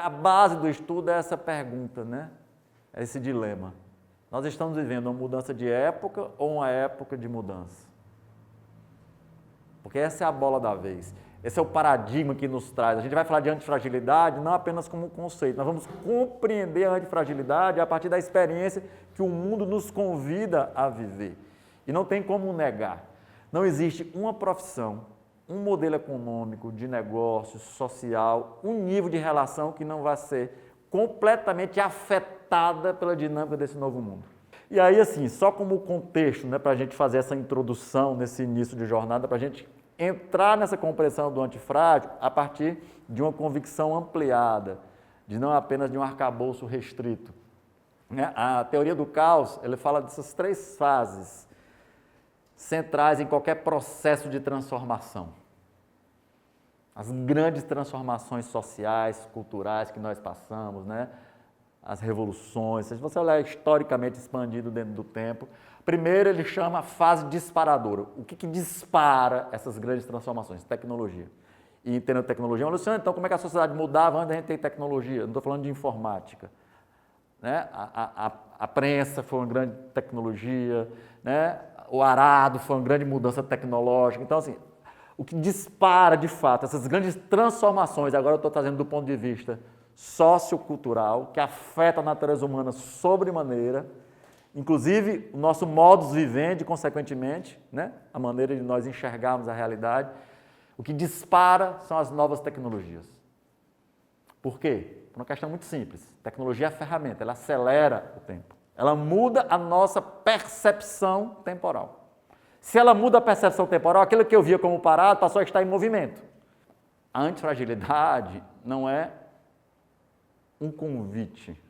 a base do estudo é essa pergunta, né? É esse dilema. Nós estamos vivendo uma mudança de época ou uma época de mudança? Porque essa é a bola da vez. Esse é o paradigma que nos traz. A gente vai falar de antifragilidade não apenas como conceito, nós vamos compreender a antifragilidade a partir da experiência que o mundo nos convida a viver. E não tem como negar. Não existe uma profissão, um modelo econômico, de negócio, social, um nível de relação que não vai ser completamente afetada pela dinâmica desse novo mundo. E aí, assim, só como contexto, né, para a gente fazer essa introdução nesse início de jornada, para a gente entrar nessa compreensão do antifrágil a partir de uma convicção ampliada, de não apenas de um arcabouço restrito. A teoria do caos, ele fala dessas 3 fases centrais em qualquer processo de transformação. As grandes transformações sociais, culturais que nós passamos, né? As revoluções, se você olhar historicamente expandido dentro do tempo, primeiro ele chama a fase disparadora. O que dispara essas grandes transformações? Tecnologia. E entendendo tecnologia, Luciano, então como é que a sociedade mudava antes da gente ter tecnologia? Não estou falando de informática. Né? A prensa foi uma grande tecnologia, né? O arado foi uma grande mudança tecnológica. Então, assim, o que dispara de fato essas grandes transformações, agora eu estou trazendo do ponto de vista sociocultural, que afeta a natureza humana sobremaneira, inclusive o nosso modus vivendi, consequentemente, né? A maneira de nós enxergarmos a realidade. O que dispara são as novas tecnologias. Por quê? Por uma questão muito simples. Tecnologia é a ferramenta, ela acelera o tempo. Ela muda a nossa percepção temporal. Se ela muda a percepção temporal, aquilo que eu via como parado passou a estar em movimento. A antifragilidade não é um convite,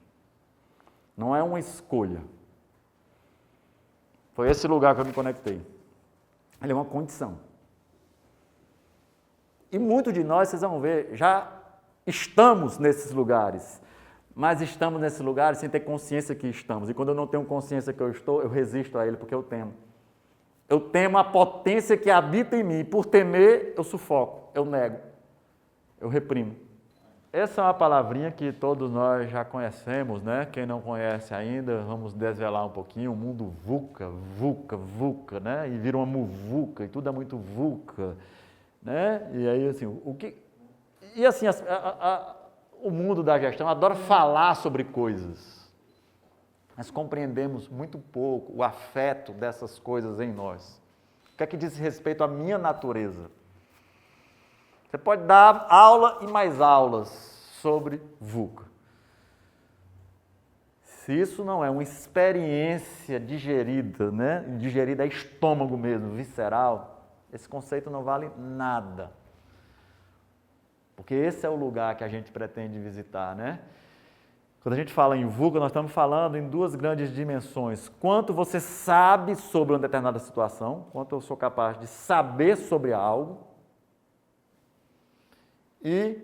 não é uma escolha. Foi esse lugar que eu me conectei. Ele é uma condição. E muitos de nós, vocês vão ver, já estamos nesses lugares, mas estamos nesses lugares sem ter consciência que estamos. E quando eu não tenho consciência que eu estou, eu resisto a ele porque eu temo. Eu temo a potência que habita em mim. Por temer, eu sufoco, eu nego, eu reprimo. Essa é uma palavrinha que todos nós já conhecemos, né? Quem não conhece ainda, vamos desvelar um pouquinho. O mundo VUCA, VUCA, VUCA, né? E vira uma muvuca, e tudo é muito VUCA, né? E aí, assim, o mundo da gestão adora falar sobre coisas. Nós compreendemos muito pouco o afeto dessas coisas em nós. O que é que diz respeito à minha natureza? Você pode dar aula e mais aulas sobre VUCA. Se isso não é uma experiência digerida, né? Digerida é estômago mesmo, visceral, esse conceito não vale nada. Porque esse é o lugar que a gente pretende visitar, né? Quando a gente fala em VUCA, nós estamos falando em 2 grandes dimensões. Quanto você sabe sobre uma determinada situação, quanto eu sou capaz de saber sobre algo, e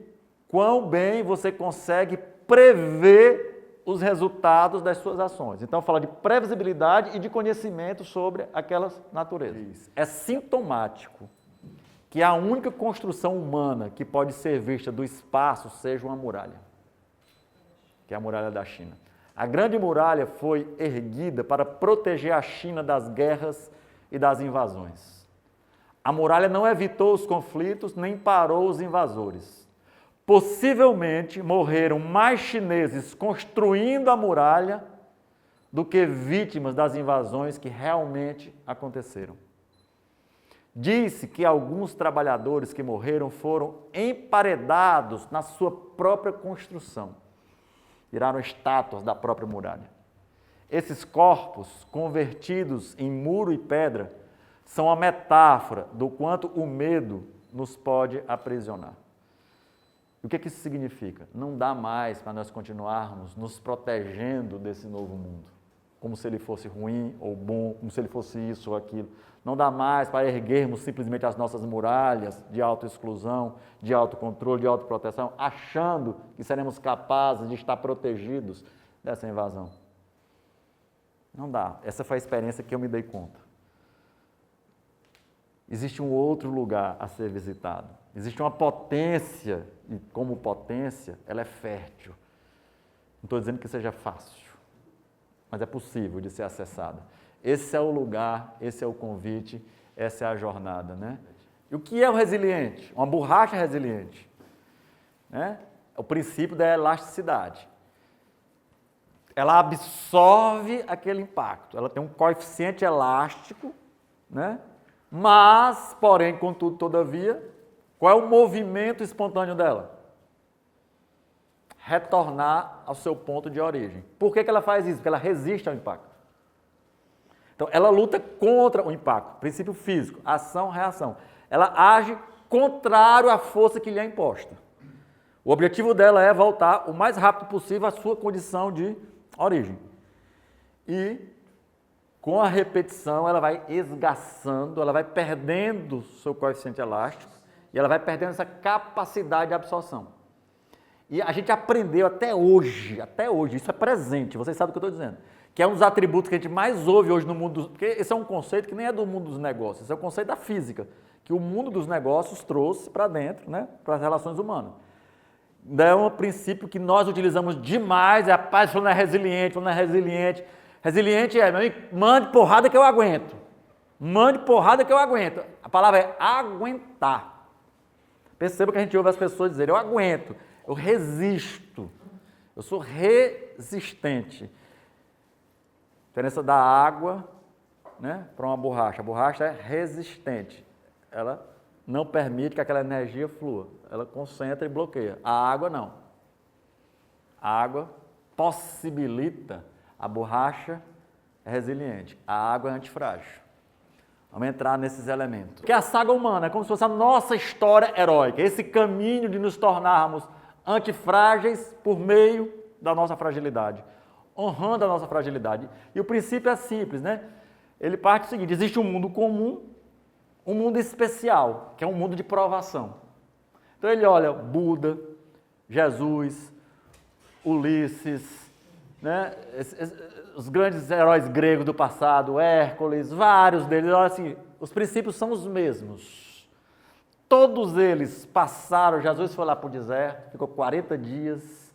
quão bem você consegue prever os resultados das suas ações. Então, fala de previsibilidade e de conhecimento sobre aquelas naturezas. É sintomático que a única construção humana que pode ser vista do espaço seja uma muralha, que é a muralha da China. A grande muralha foi erguida para proteger a China das guerras e das invasões. A muralha não evitou os conflitos, nem parou os invasores. Possivelmente morreram mais chineses construindo a muralha do que vítimas das invasões que realmente aconteceram. Disse que alguns trabalhadores que morreram foram emparedados na sua própria construção. Viraram estátuas da própria muralha. Esses corpos, convertidos em muro e pedra, são a metáfora do quanto o medo nos pode aprisionar. E o que isso significa? Não dá mais para nós continuarmos nos protegendo desse novo mundo, como se ele fosse ruim ou bom, como se ele fosse isso ou aquilo. Não dá mais para erguermos simplesmente as nossas muralhas de autoexclusão, de autocontrole, de autoproteção, achando que seremos capazes de estar protegidos dessa invasão. Não dá. Essa foi a experiência que eu me dei conta. Existe um outro lugar a ser visitado. Existe uma potência, e como potência, ela é fértil. Não estou dizendo que seja fácil, mas é possível de ser acessada. Esse é o lugar, esse é o convite, essa é a jornada, né? E o que é o resiliente? Uma borracha resiliente, né? É o princípio da elasticidade. Ela absorve aquele impacto, ela tem um coeficiente elástico, né? Mas, porém, contudo, todavia, qual é o movimento espontâneo dela? Retornar ao seu ponto de origem. Por que ela faz isso? Porque ela resiste ao impacto. Então, ela luta contra o impacto, princípio físico, ação, reação. Ela age contrário à força que lhe é imposta. O objetivo dela é voltar o mais rápido possível à sua condição de origem. E, com a repetição, ela vai esgaçando, ela vai perdendo seu coeficiente elástico e ela vai perdendo essa capacidade de absorção. E a gente aprendeu até hoje, isso é presente, vocês sabem o que eu estou dizendo, que é um dos atributos que a gente mais ouve hoje no mundo, porque esse é um conceito que nem é do mundo dos negócios, esse é o conceito da física, que o mundo dos negócios trouxe para dentro, né, para as relações humanas. É um princípio que nós utilizamos demais, é a paz falando é resiliente, falando é resiliente. Resiliente é, meu amigo, mande porrada que eu aguento. Mande porrada que eu aguento. A palavra é aguentar. Perceba que a gente ouve as pessoas dizerem, eu aguento, eu resisto, eu sou resistente. A diferença da água, né, para uma borracha. A borracha é resistente. Ela não permite que aquela energia flua. Ela concentra e bloqueia. A água não. A água possibilita, a borracha é resiliente. A água é antifrágil. Vamos entrar nesses elementos. Porque a saga humana é como se fosse a nossa história heróica. Esse caminho de nos tornarmos antifrágeis por meio da nossa fragilidade. Honrando a nossa fragilidade. E o princípio é simples, né? Ele parte do seguinte, existe um mundo comum, um mundo especial, que é um mundo de provação. Então ele olha Buda, Jesus, Ulisses, né? Os grandes heróis gregos do passado, Hércules, vários deles, olha assim, os princípios são os mesmos. Todos eles passaram, Jesus foi lá para o deserto, ficou 40 dias,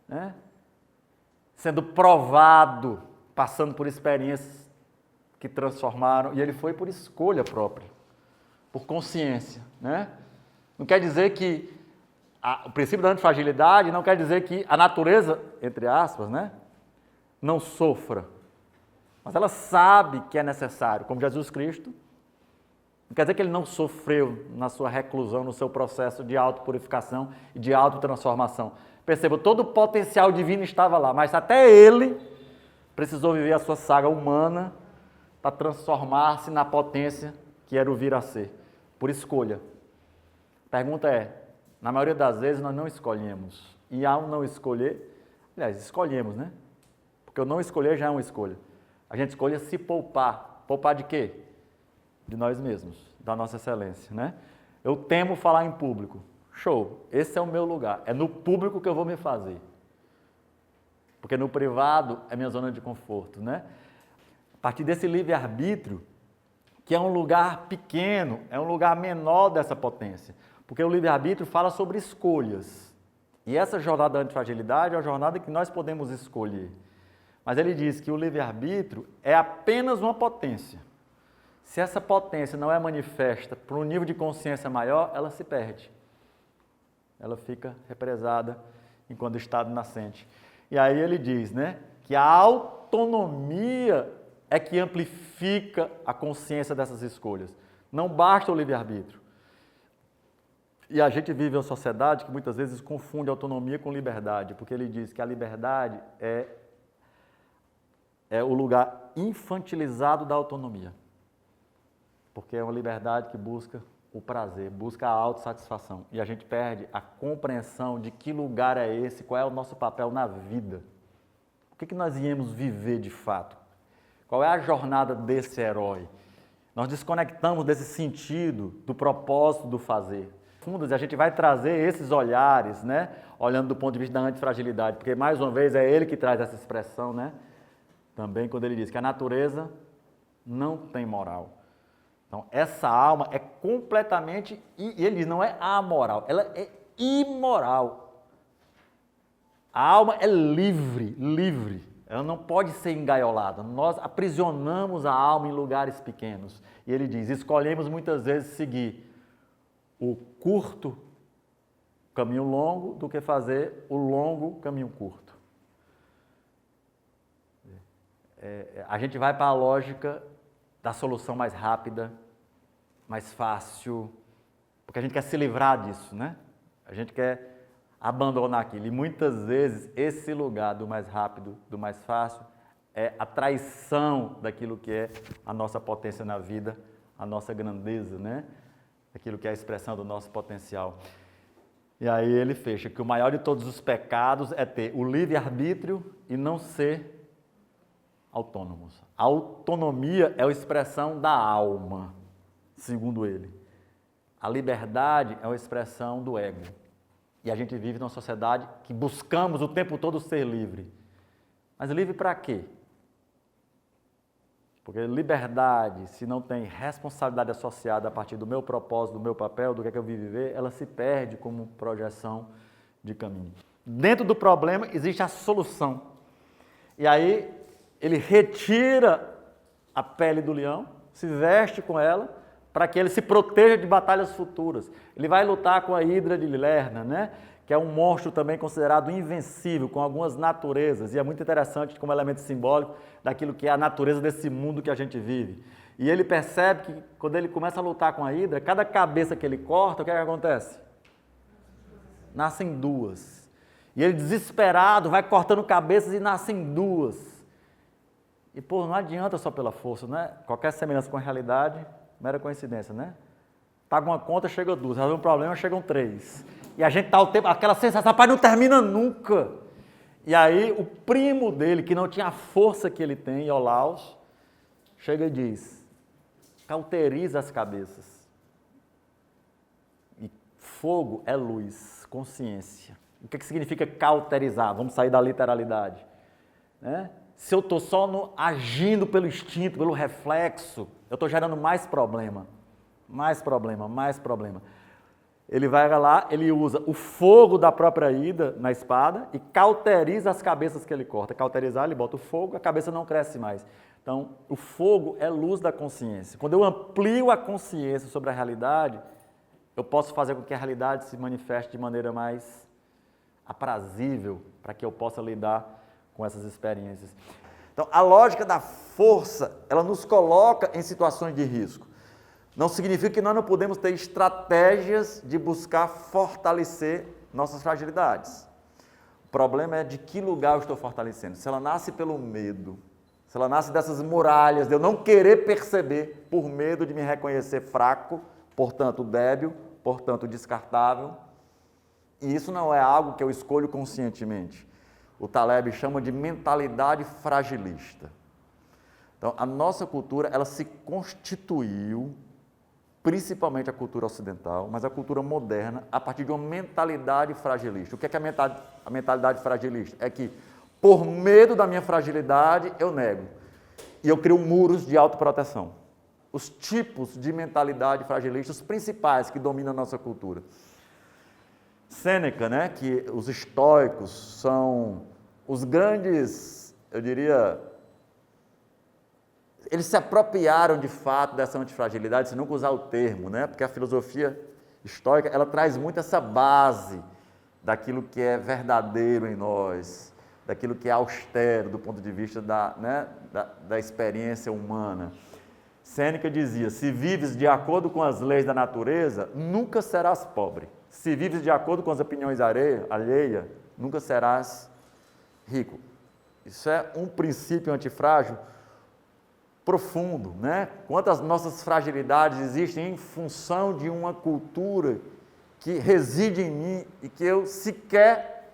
né? Sendo provado, passando por experiências que transformaram, e ele foi por escolha própria, por consciência, né? Não quer dizer que o princípio da antifragilidade não quer dizer que a natureza, entre aspas, né, não sofra, mas ela sabe que é necessário, como Jesus Cristo. Não quer dizer que ele não sofreu na sua reclusão, no seu processo de autopurificação e de autotransformação. Perceba, todo o potencial divino estava lá, mas até ele precisou viver a sua saga humana para transformar-se na potência que era o vir a ser, por escolha. A pergunta é, na maioria das vezes nós não escolhemos, e ao não escolher, aliás, escolhemos, né? Porque o não escolher já é uma escolha. A gente escolhe se poupar. Poupar de quê? De nós mesmos, da nossa excelência, né? Eu temo falar em público. Show, esse é o meu lugar, é no público que eu vou me fazer. Porque no privado é minha zona de conforto, né? A partir desse livre-arbítrio, que é um lugar pequeno, é um lugar menor dessa potência. Porque o livre-arbítrio fala sobre escolhas. E essa jornada da antifragilidade é a jornada que nós podemos escolher. Mas ele diz que o livre-arbítrio é apenas uma potência. Se essa potência não é manifesta por um nível de consciência maior, ela se perde. Ela fica represada enquanto estado nascente. E aí ele diz, né, que a autonomia é que amplifica a consciência dessas escolhas. Não basta o livre-arbítrio. E a gente vive uma sociedade que muitas vezes confunde autonomia com liberdade, porque ele diz que a liberdade é o lugar infantilizado da autonomia. Porque é uma liberdade que busca o prazer, busca a autossatisfação. E a gente perde a compreensão de que lugar é esse, qual é o nosso papel na vida. O que nós viemos viver de fato? Qual é a jornada desse herói? Nós desconectamos desse sentido, do propósito do fazer. A gente vai trazer esses olhares, né? Olhando do ponto de vista da antifragilidade, porque mais uma vez é ele que traz essa expressão, né? Também quando ele diz que a natureza não tem moral. Então, essa alma é completamente, e ele diz, não é amoral, ela é imoral. A alma é livre, livre. Ela não pode ser engaiolada. Nós aprisionamos a alma em lugares pequenos. E ele diz, escolhemos muitas vezes seguir o curto caminho longo do que fazer o longo caminho curto. A gente vai para a lógica da solução mais rápida, mais fácil, porque a gente quer se livrar disso, né? A gente quer abandonar aquilo. E muitas vezes esse lugar do mais rápido, do mais fácil, é a traição daquilo que é a nossa potência na vida, a nossa grandeza, né? Aquilo que é a expressão do nosso potencial. E aí ele fecha que o maior de todos os pecados é ter o livre-arbítrio e não ser autônomos. A autonomia é a expressão da alma, segundo ele. A liberdade é a expressão do ego. E a gente vive numa sociedade que buscamos o tempo todo ser livre. Mas livre para quê? Porque liberdade, se não tem responsabilidade associada a partir do meu propósito, do meu papel, do que é que eu vim viver, ela se perde como projeção de caminho. Dentro do problema existe a solução. E aí ele retira a pele do leão, se veste com ela, para que ele se proteja de batalhas futuras. Ele vai lutar com a Hidra de Lerna, né? Que é um monstro também considerado invencível, com algumas naturezas, e é muito interessante como elemento simbólico daquilo que é a natureza desse mundo que a gente vive. E ele percebe que quando ele começa a lutar com a Hidra, cada cabeça que ele corta, o que é que acontece? Nascem duas. E ele, desesperado, vai cortando cabeças e nascem duas. E, pô, não adianta só pela força, né? Qualquer semelhança com a realidade, mera coincidência, né? Paga uma conta, chega duas. Resolve um problema, chegam três. E a gente tá o tempo, aquela sensação, rapaz, não termina nunca. E aí o primo dele, que não tinha a força que ele tem, Iolaus, chega e diz, cauteriza as cabeças. E fogo é luz, consciência. O que significa cauterizar? Vamos sair da literalidade. Né? Se eu estou só agindo pelo instinto, pelo reflexo, eu estou gerando mais problema. Mais problema, mais problema. Ele vai lá, ele usa o fogo da própria Hidra na espada e cauteriza as cabeças que ele corta. Cauterizar, ele bota o fogo, a cabeça não cresce mais. Então, o fogo é luz da consciência. Quando eu amplio a consciência sobre a realidade, eu posso fazer com que a realidade se manifeste de maneira mais aprazível, para que eu possa lidar com essas experiências. Então, a lógica da força, ela nos coloca em situações de risco. Não significa que nós não podemos ter estratégias de buscar fortalecer nossas fragilidades. O problema é de que lugar eu estou fortalecendo. Se ela nasce pelo medo, se ela nasce dessas muralhas, de eu não querer perceber, por medo de me reconhecer fraco, portanto débil, portanto descartável, e isso não é algo que eu escolho conscientemente. O Taleb chama de mentalidade fragilista. Então, a nossa cultura, ela se constituiu, principalmente a cultura ocidental, mas a cultura moderna, a partir de uma mentalidade fragilista. O que é a mentalidade fragilista? É que, por medo da minha fragilidade, eu nego. E eu crio muros de autoproteção. Os tipos de mentalidade fragilista, os principais que dominam a nossa cultura. Sêneca, né, que os estoicos são os grandes, eu diria, eles se apropriaram de fato dessa antifragilidade, se nunca usar o termo, né, porque a filosofia estoica, ela traz muito essa base daquilo que é verdadeiro em nós, daquilo que é austero do ponto de vista da experiência humana. Sêneca dizia, se vives de acordo com as leis da natureza, nunca serás pobre. Se vives de acordo com as opiniões alheias, nunca serás rico. Isso é um princípio antifrágil profundo, né? Quantas nossas fragilidades existem em função de uma cultura que reside em mim e que eu sequer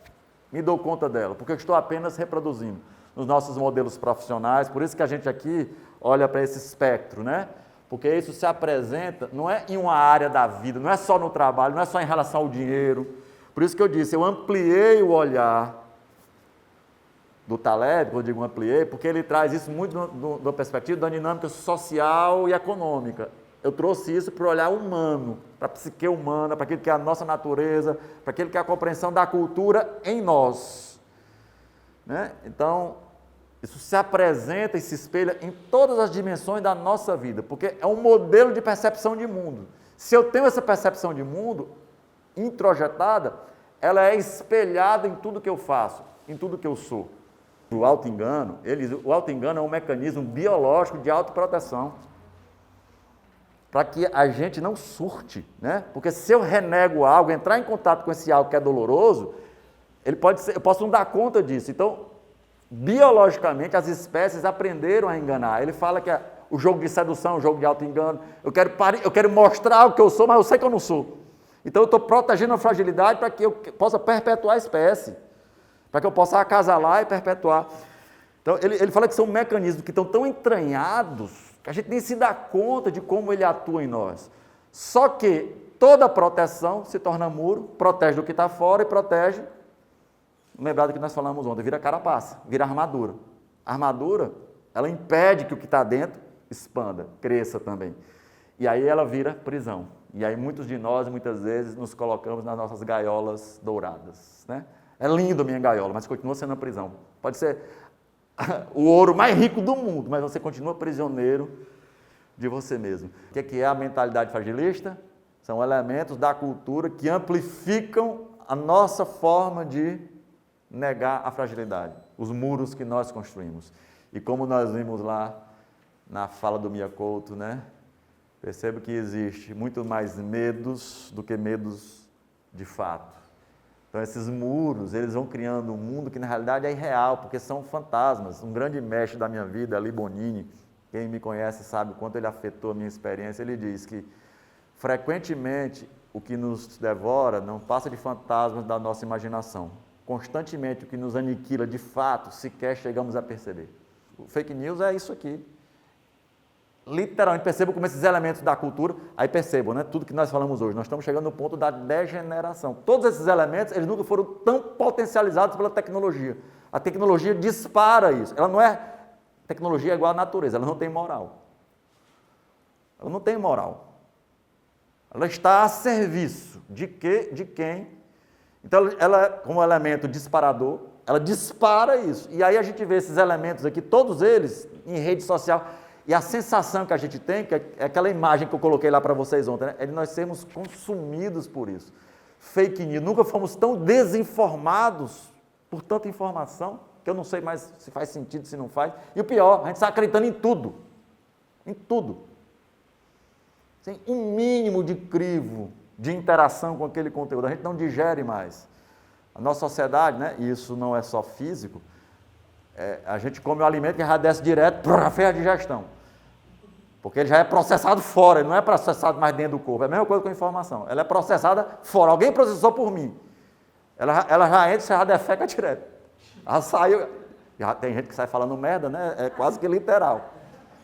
me dou conta dela, porque eu estou apenas reproduzindo nos nossos modelos profissionais. Por isso que a gente aqui olha para esse espectro, né? Porque isso se apresenta, não é em uma área da vida, não é só no trabalho, não é só em relação ao dinheiro. Por isso que eu disse, eu ampliei o olhar do Taleb, quando eu digo ampliei, porque ele traz isso muito da perspectiva da dinâmica social e econômica. eu trouxe isso para o olhar humano, para a psique humana, para aquilo que é a nossa natureza, para aquilo que é a compreensão da cultura em nós. Né? Então, isso se apresenta e se espelha em todas as dimensões da nossa vida, porque é um modelo de percepção de mundo. Se eu tenho essa percepção de mundo introjetada, ela é espelhada em tudo que eu faço, em tudo que eu sou. O auto-engano, o auto-engano é um mecanismo biológico de autoproteção, para que a gente não surte, né? Porque se eu renego algo, entrar em contato com esse algo que é doloroso, eu posso não dar conta disso. Então, biologicamente, as espécies aprenderam a enganar. Ele fala que o jogo de sedução, o jogo de auto-engano, eu quero mostrar o que eu sou, mas eu sei que eu não sou. Então, eu estou protegendo a fragilidade para que eu possa perpetuar a espécie, para que eu possa acasalar e perpetuar. Então, ele fala que são mecanismos que estão tão entranhados que a gente nem se dá conta de como ele atua em nós. Só que toda proteção se torna muro, protege do que está fora e protege, lembrado que nós falamos ontem, vira carapaça, vira armadura. A armadura, ela impede que o que está dentro expanda, cresça também. E aí ela vira prisão. E aí muitos de nós, muitas vezes, nos colocamos nas nossas gaiolas douradas. Né? É lindo a minha gaiola, mas continua sendo a prisão. Pode ser o ouro mais rico do mundo, mas você continua prisioneiro de você mesmo. O que é a mentalidade fragilista? São elementos da cultura que amplificam a nossa forma de negar a fragilidade, os muros que nós construímos. E como nós vimos lá na fala do Mia Couto, né? Percebo que existe muito mais medos do que medos de fato. Então, esses muros, eles vão criando um mundo que, na realidade, é irreal, porque são fantasmas. Um grande mestre da minha vida, Ali Bonini, quem me conhece sabe o quanto ele afetou a minha experiência, ele diz que, frequentemente, o que nos devora não passa de fantasmas da nossa imaginação. Constantemente, o que nos aniquila, de fato, sequer chegamos a perceber. O fake news é isso aqui. Literalmente, percebo como esses elementos da cultura, aí percebam, né, tudo que nós falamos hoje, nós estamos chegando no ponto da degeneração. Todos esses elementos, eles nunca foram tão potencializados pela tecnologia. A tecnologia dispara isso. Ela não é, tecnologia é igual à natureza, ela não tem moral. Ela não tem moral. Ela está a serviço de quê? De quem? Então, ela, como elemento disparador, ela dispara isso. E aí a gente vê esses elementos aqui, todos eles, em rede social. E a sensação que a gente tem, que é aquela imagem que eu coloquei lá para vocês ontem, né? É de nós sermos consumidos por isso. Fake news. Nunca fomos tão desinformados por tanta informação, que eu não sei mais se faz sentido, se não faz. E o pior, a gente está acreditando em tudo. Em tudo. Sem um mínimo de crivo, de interação com aquele conteúdo. A gente não digere mais. A nossa sociedade, né? E isso não é só físico, a gente come o alimento que já desce direto para a digestão. Porque ele já é processado fora, ele não é processado mais dentro do corpo. É a mesma coisa com a informação. Ela é processada fora. Alguém processou por mim. Ela já entra, você já defeca direto. Ela saiu. Já tem gente que sai falando merda, né? É quase que literal.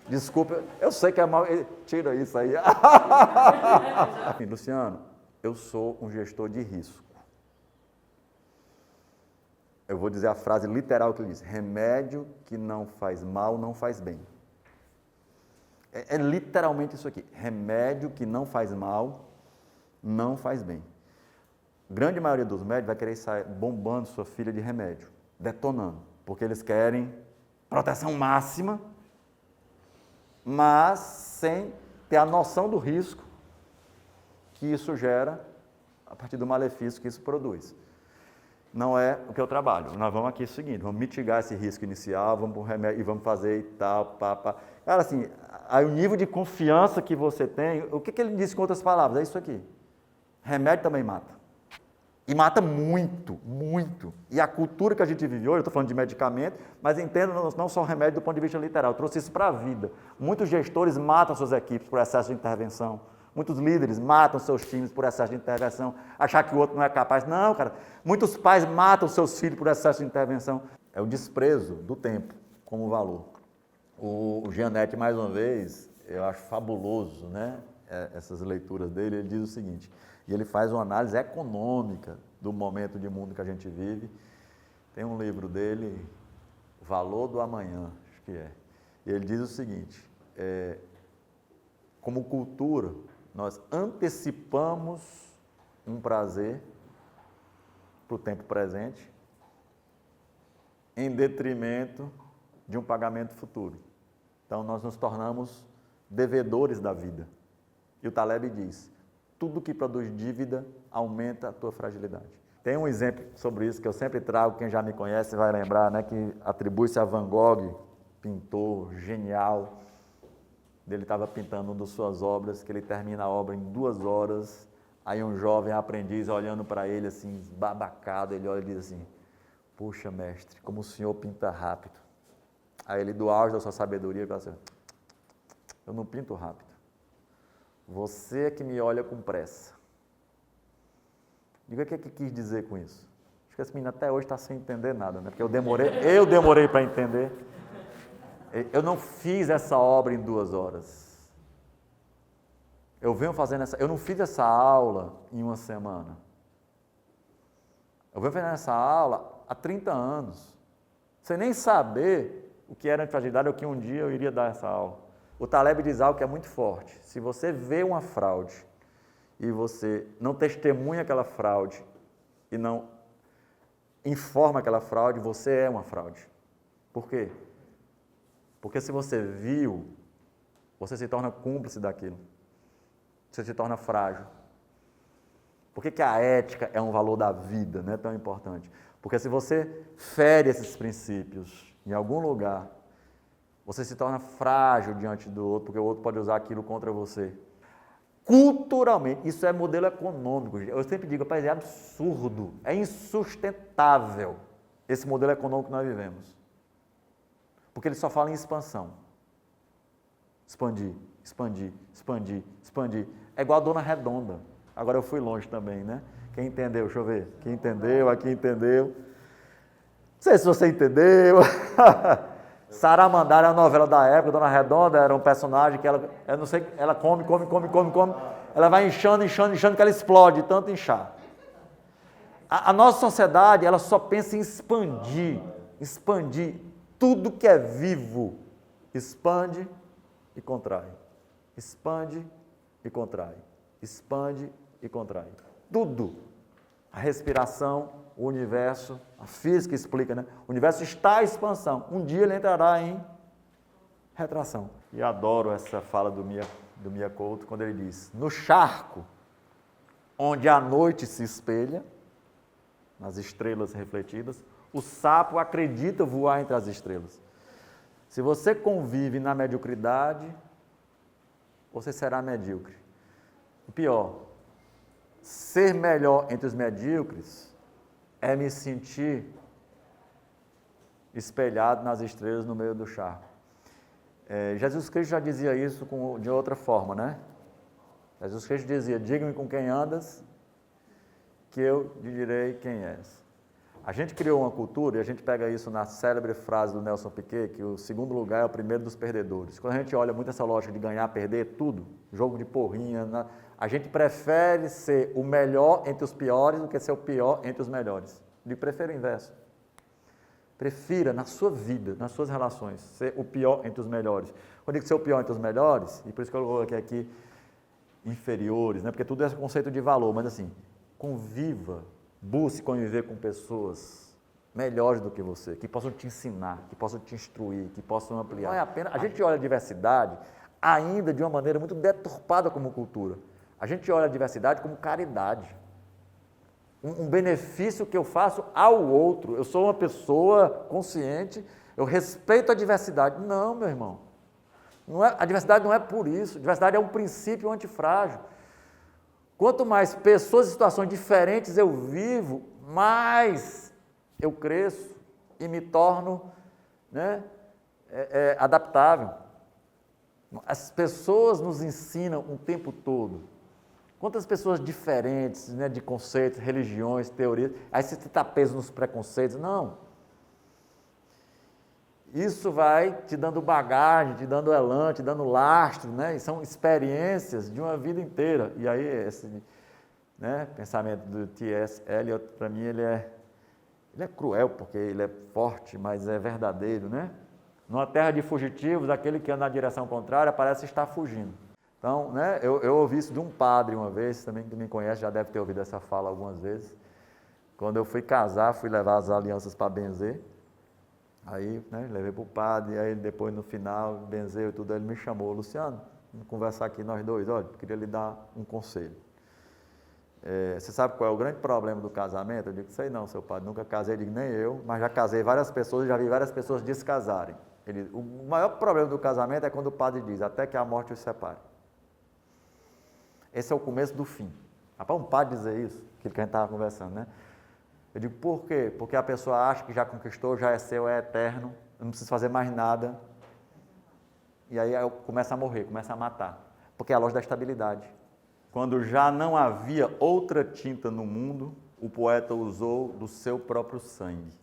Desculpa, eu sei que é mal. Tira isso aí. Luciano, eu sou um gestor de risco. Eu vou dizer a frase literal que ele diz: remédio que não faz mal, não faz bem. É literalmente isso aqui. Remédio que não faz mal, não faz bem. A grande maioria dos médicos vai querer sair bombando sua filha de remédio, detonando, porque eles querem proteção máxima, mas sem ter a noção do risco que isso gera a partir do malefício que isso produz. Não é o que eu trabalho. Nós vamos aqui o seguinte, vamos mitigar esse risco inicial, vamos para o remédio e vamos fazer e tal, pá. Cara, assim, aí o nível de confiança que você tem, o que ele disse com outras palavras? É isso aqui. Remédio também mata. E mata muito, muito. E a cultura que a gente vive hoje, eu estou falando de medicamento, mas entenda, não só remédio do ponto de vista literal, eu trouxe isso para a vida. Muitos gestores matam suas equipes por excesso de intervenção. Muitos líderes matam seus times por excesso de intervenção, achar que o outro não é capaz. Não, cara. Muitos pais matam seus filhos por excesso de intervenção. É o desprezo do tempo como valor. O Gianetti, mais uma vez, eu acho fabuloso, né? Essas leituras dele. Ele diz o seguinte, e ele faz uma análise econômica do momento de mundo que a gente vive. Tem um livro dele, Valor do Amanhã, acho que é. E ele diz o seguinte, como cultura, nós antecipamos um prazer para o tempo presente em detrimento de um pagamento futuro. Então, nós nos tornamos devedores da vida. E o Taleb diz, tudo que produz dívida aumenta a tua fragilidade. Tem um exemplo sobre isso que eu sempre trago, quem já me conhece vai lembrar, né, que atribui-se a Van Gogh, pintor genial. Ele estava pintando uma de suas obras, que ele termina a obra em 2 horas, aí um jovem aprendiz olhando para ele assim, babacado, ele olha e diz assim, puxa mestre, como o senhor pinta rápido. Aí ele, do auge da sua sabedoria, fala assim, eu não pinto rápido, você é que me olha com pressa. Diga o que quis dizer com isso. Acho que esse menino até hoje está sem entender nada, né? Porque eu demorei para entender. Eu não fiz essa obra em 2 horas. Eu não fiz essa aula em 1 semana. Eu venho fazendo essa aula há 30 anos. Sem nem saber o que era antifragilidade ou que um dia eu iria dar essa aula. O Taleb diz algo que é muito forte. Se você vê uma fraude e você não testemunha aquela fraude e não informa aquela fraude, você é uma fraude. Por quê? Porque se você viu, você se torna cúmplice daquilo. Você se torna frágil. Por que a ética é um valor da vida, não é tão importante? Porque se você fere esses princípios em algum lugar, você se torna frágil diante do outro, porque o outro pode usar aquilo contra você. Culturalmente, isso é modelo econômico. Eu sempre digo, rapaz, é absurdo, é insustentável esse modelo econômico que nós vivemos. Porque ele só fala em expansão. Expandir, expandir, expandir, expandir. É igual a Dona Redonda. Agora eu fui longe também, né? Quem entendeu? Deixa eu ver. Quem entendeu? Aqui entendeu. Não sei se você entendeu. Saramandara é a novela da época. Dona Redonda era um personagem que ela, eu não sei, ela come. Ela vai inchando, que ela explode, tanto inchar. A nossa sociedade, ela só pensa em expandir. Tudo que é vivo expande e contrai. Expande e contrai. Expande e contrai. Tudo. A respiração, o universo, a física explica, né? O universo está em expansão. Um dia ele entrará em retração. E adoro essa fala do Mia Couto, quando ele diz, no charco, onde a noite se espelha, nas estrelas refletidas, o sapo acredita voar entre as estrelas. Se você convive na mediocridade, você será medíocre. O pior, ser melhor entre os medíocres é me sentir espelhado nas estrelas no meio do charco. Jesus Cristo já dizia isso de outra forma, né? Jesus Cristo dizia, diga-me com quem andas, que eu lhe direi quem és. A gente criou uma cultura, e a gente pega isso na célebre frase do Nelson Piquet, que o segundo lugar é o primeiro dos perdedores. Quando a gente olha muito essa lógica de ganhar, perder, tudo, jogo de porrinha, a gente prefere ser o melhor entre os piores do que ser o pior entre os melhores. De prefere o inverso. Prefira na sua vida, nas suas relações, ser o pior entre os melhores. Quando eu digo ser o pior entre os melhores, e por isso que eu coloquei aqui inferiores, né? Porque tudo é conceito de valor, mas assim, conviva, busque conviver com pessoas melhores do que você, que possam te ensinar, que possam te instruir, que possam ampliar. Não é apenas, a gente olha a diversidade ainda de uma maneira muito deturpada como cultura. A gente olha a diversidade como caridade. Um benefício que eu faço ao outro. Eu sou uma pessoa consciente, eu respeito a diversidade. Não, meu irmão. A diversidade não é por isso. A diversidade é um princípio antifrágil. Quanto mais pessoas e situações diferentes eu vivo, mais eu cresço e me torno, né, adaptável. As pessoas nos ensinam o tempo todo. Quantas pessoas diferentes, né, de conceitos, religiões, teorias, aí você está preso nos preconceitos. Não. Isso vai te dando bagagem, te dando elan, te dando lastro, né? E são experiências de uma vida inteira. E aí esse, né, pensamento do T.S. Eliot, para mim, ele é cruel, porque ele é forte, mas é verdadeiro, né? Numa terra de fugitivos, aquele que anda na direção contrária parece estar fugindo. Então, né, eu ouvi isso de um padre uma vez, também que me conhece, já deve ter ouvido essa fala algumas vezes. Quando eu fui casar, fui levar as alianças para benzer. Aí, né, levei para o padre, aí depois no final, benzeu e tudo, ele me chamou, Luciano, vamos conversar aqui nós dois, olha, queria lhe dar um conselho. Você sabe qual é o grande problema do casamento? Eu digo, sei não, seu padre, nunca casei, eu digo, nem eu, mas já casei várias pessoas, já vi várias pessoas descasarem. O maior problema do casamento é quando o padre diz, até que a morte os separe. Esse é o começo do fim. Rapaz, um padre dizer isso, aquilo que a gente estava conversando, né? Eu digo, por quê? Porque a pessoa acha que já conquistou, já é seu, é eterno, não precisa fazer mais nada. E aí começa a morrer, começa a matar. Porque é a lógica da estabilidade. Quando já não havia outra tinta no mundo, o poeta usou do seu próprio sangue.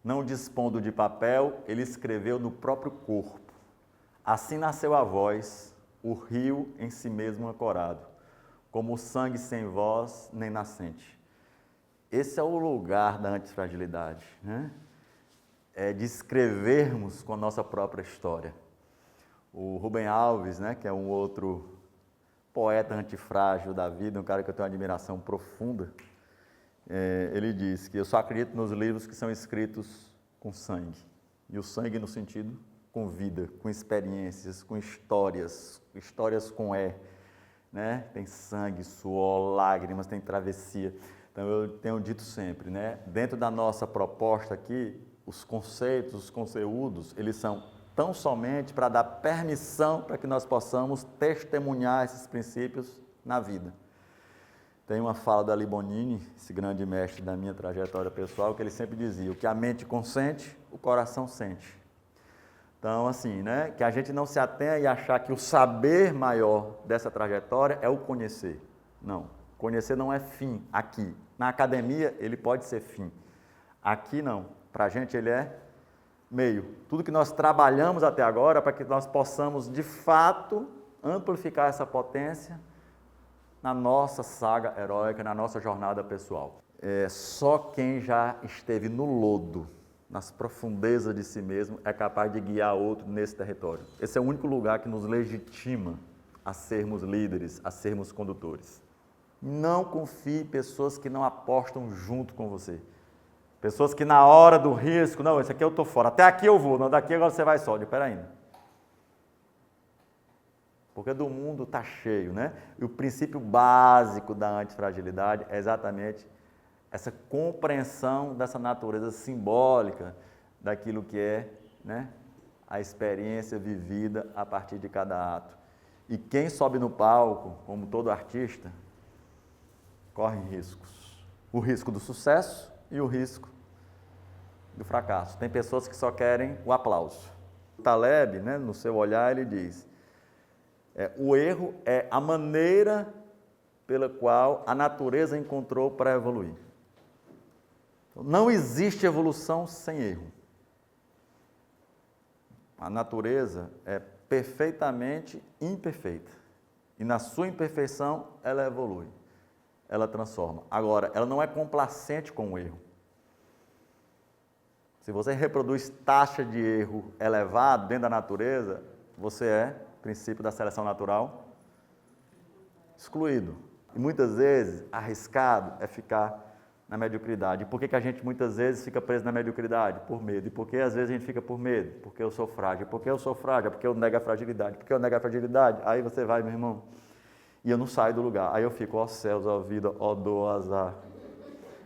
Não dispondo de papel, ele escreveu no próprio corpo. Assim nasceu a voz, o rio em si mesmo ancorado, como o sangue sem voz nem nascente. Esse é o lugar da antifragilidade, né? É de escrevermos com a nossa própria história. O Rubem Alves, né, que é um outro poeta antifrágil da vida, um cara que eu tenho uma admiração profunda, ele diz que eu só acredito nos livros que são escritos com sangue. E o sangue no sentido com vida, com experiências, com histórias com né? Tem sangue, suor, lágrimas, tem travessia. Então eu tenho dito sempre, né? Dentro da nossa proposta aqui, os conceitos, os conteúdos, eles são tão somente para dar permissão para que nós possamos testemunhar esses princípios na vida. Tem uma fala da Libonini, esse grande mestre da minha trajetória pessoal, que ele sempre dizia, o que a mente consente, o coração sente. Então, assim, né, que a gente não se atenha e achar que o saber maior dessa trajetória é o conhecer. Não, conhecer não é fim aqui. Na academia, ele pode ser fim. Aqui, não. Para a gente, ele é meio. Tudo que nós trabalhamos até agora para que nós possamos, de fato, amplificar essa potência na nossa saga heróica, na nossa jornada pessoal. Só quem já esteve no lodo, nas profundezas de si mesmo, é capaz de guiar outro nesse território. Esse é o único lugar que nos legitima a sermos líderes, a sermos condutores. Não confie em pessoas que não apostam junto com você. Pessoas que na hora do risco, não, esse aqui eu estou fora, até aqui eu vou, não, daqui agora você vai só, espera ainda. Porque do mundo está cheio, né? E o princípio básico da antifragilidade é exatamente essa compreensão dessa natureza simbólica daquilo que é, né, a experiência vivida a partir de cada ato. E quem sobe no palco, como todo artista, corre riscos. O risco do sucesso e o risco do fracasso. Tem pessoas que só querem o aplauso. O Taleb, né, no seu olhar, ele diz, o erro é a maneira pela qual a natureza encontrou para evoluir. Não existe evolução sem erro. A natureza é perfeitamente imperfeita. E na sua imperfeição, ela evolui. Ela transforma. Agora, ela não é complacente com o erro. Se você reproduz taxa de erro elevada dentro da natureza, você é, princípio da seleção natural, excluído. E muitas vezes, arriscado é ficar na mediocridade. E por que a gente muitas vezes fica preso na mediocridade? Por medo. E por que às vezes a gente fica por medo? Porque eu sou frágil. Por que eu sou frágil? Porque eu nego a fragilidade. Porque eu nego a fragilidade. Aí você vai, meu irmão, e eu não saio do lugar. Aí eu fico, ó céus, ó vida, ó dor, ó azar.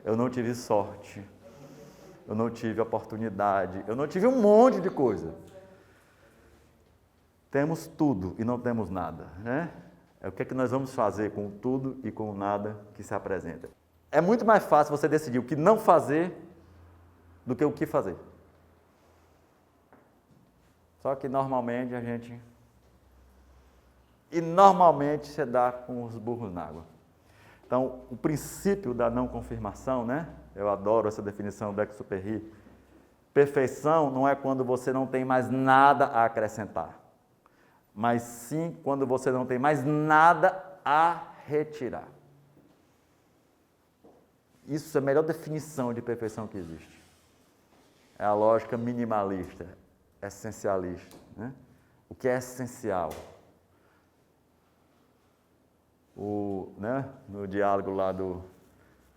Eu não tive sorte. Eu não tive oportunidade. Eu não tive um monte de coisa. Temos tudo e não temos nada, né? O que é que nós vamos fazer com tudo e com nada que se apresenta? É muito mais fácil você decidir o que não fazer do que o que fazer. Só que normalmente a gente... E normalmente você dá com os burros na água. Então, o princípio da não confirmação, né? Eu adoro essa definição do Exupéry. Perfeição não é quando você não tem mais nada a acrescentar, mas sim quando você não tem mais nada a retirar. Isso é a melhor definição de perfeição que existe. É a lógica minimalista, essencialista, né? O que é essencial? no diálogo lá do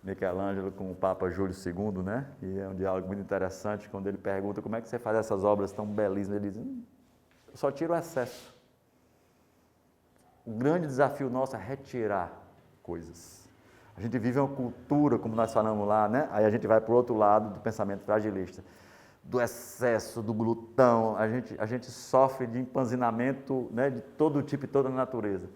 Michelangelo com o Papa Júlio II, né? E é um diálogo muito interessante, quando ele pergunta como é que você faz essas obras tão belíssimas, ele diz, eu só tiro o excesso. O grande desafio nosso é retirar coisas. A gente vive uma cultura, como nós falamos lá, né? Aí a gente vai para o outro lado do pensamento fragilista, do excesso, do glutão, a gente sofre de empanzinamento, né, de todo tipo e toda a natureza.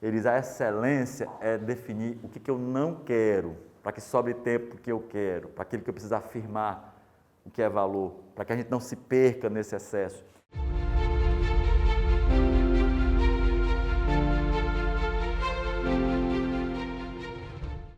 Eles, a excelência é definir o que eu não quero, para que sobre tempo para o que eu quero, para aquilo que eu preciso afirmar o que é valor, para que a gente não se perca nesse excesso.